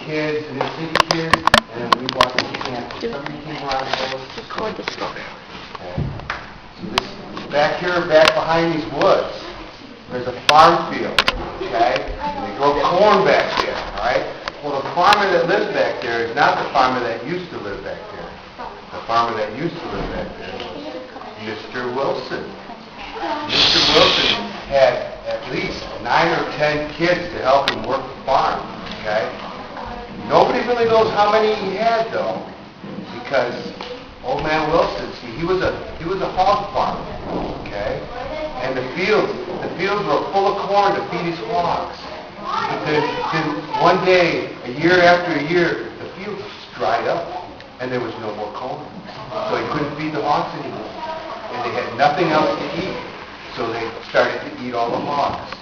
kids and his city kids, and then we walked into camp. Somebody came around and told us. Record the story. Okay. So this, back here, back behind these woods, there's a farm field, okay? And they grow corn back there, all right? Well, the farmer that lives back there is not the farmer that used to live back there. The farmer that used to live back there was Mr. Wilson. Mr. Wilson had at least 9 or 10 kids to help him work the farm, okay? Nobody really knows how many he had, though, because old man Wilson, see, he was a hog farmer, okay? And the fields were full of corn to feed his hogs. But then one day, a year after a year, the fields just dried up, and there was no more corn. So he couldn't feed the hogs anymore. And they had nothing else to eat, so they started to eat all the hogs.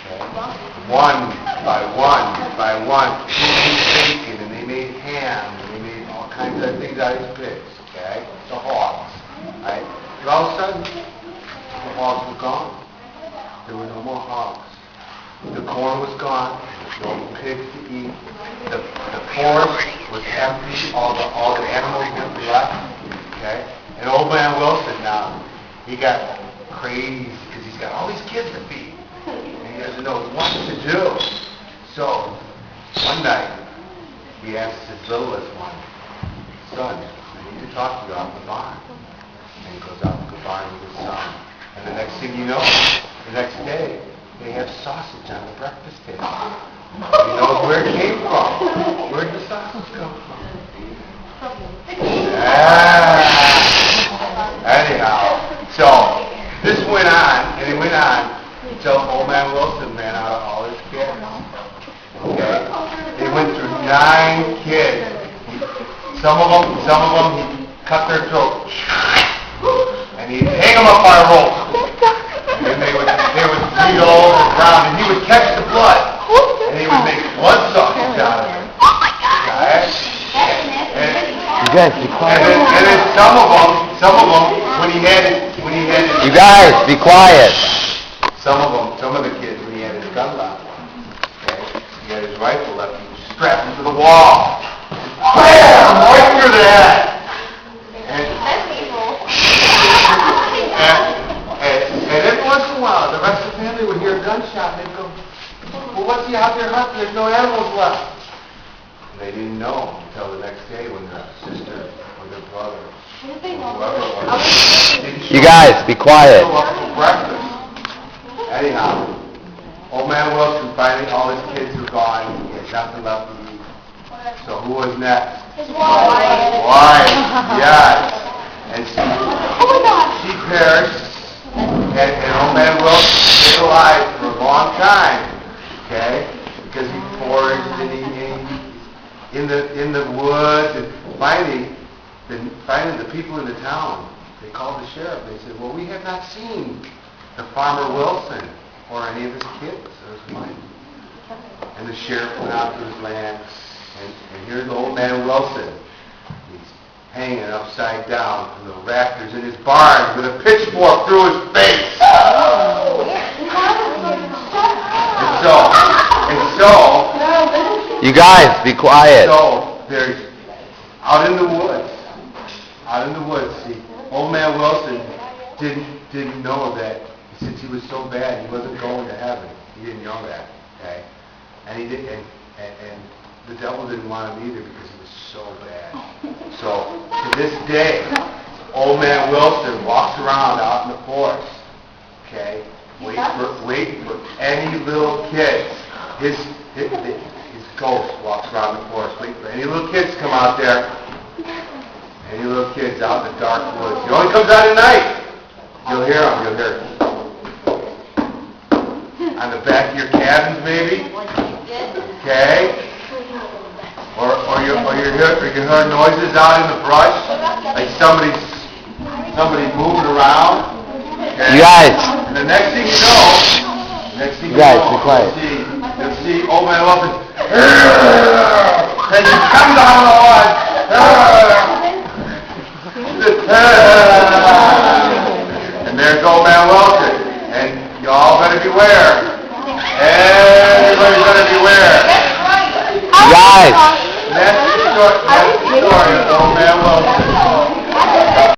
Okay? One by one, they made bacon, and they made ham, and they made all kinds of things out of his pigs. Okay? The hogs. Right? And all of a sudden, the hogs were gone. There were no more hogs. The corn was gone. There was no pigs to eat. The forest was empty. All the animals were left. Okay? And old man Wilson now, he got crazy because he's got all these kids to feed. And he doesn't know what to do. So, one night, he asks his littlest one, son, I need to talk to you off the barn. And he goes out to the barn with his son. And the next thing you know, the next day, they have sausage on the breakfast table. He knows where it came from. Where did the sausage come from? Anyhow, so this went on, and it went on until old man Wilson ran out of all his kids. Okay? They went through 9 kids. Some of them, he cut their throat. And he'd hang them up by a rope. And then they would bleed all over the ground, and he would catch the blood. And he would make blood sausage out of it. Okay? You guys, be quiet. And then some of them, when he had his, you guys, be quiet. some of the kids, when he had his gun left, okay, he had his rifle left, he was strapped into the wall. Bam! Right through the head. And every once in a while, the rest of the family would hear a gunshot, and they'd go, well, what's he out there hunting? There's no animals left. And they didn't know until the next day when their sister or their brother, whoever it was, didn't You guys, be quiet. show up for breakfast. Anyhow, old man Wilson, finally all his kids were gone. He had nothing left to eat. So who was next? His wife. Wife, yes. And she perished. And old man Wilson stayed alive for a long time. Okay? Because he foraged and he in the woods, and finally the people in the town, they called the sheriff. They said, well, we have not seen the farmer Wilson or any of his kids or his wife. And the sheriff went out to his land, and here's old man Wilson. He's hanging upside down from the rafters in his barn with a pitchfork through his face. And so, You guys, be quiet. so there's out in the woods, see, old man Wilson didn't know that since he was so bad, he wasn't going to heaven. He didn't know that, okay? And he did, and the devil didn't want him either because he was so bad. So to this day, old man Wilson walks around out in the forest, okay, waiting for any little kids. His ghost walks around the forest waiting for any little kids to come out there. Any little kids out in the dark woods. He only comes out at night. You'll hear him. On the back of your cabins, maybe. Okay. Or you hear noises out in the brush, like somebody moving around. Okay? You guys. And the next thing you know, You guys, be quiet. you'll see old man Wilson. And he comes out of the woods. And there's old man Wilson. And y'all better beware. Everybody better beware. You guys. guys. That's the story of Old Man Logan.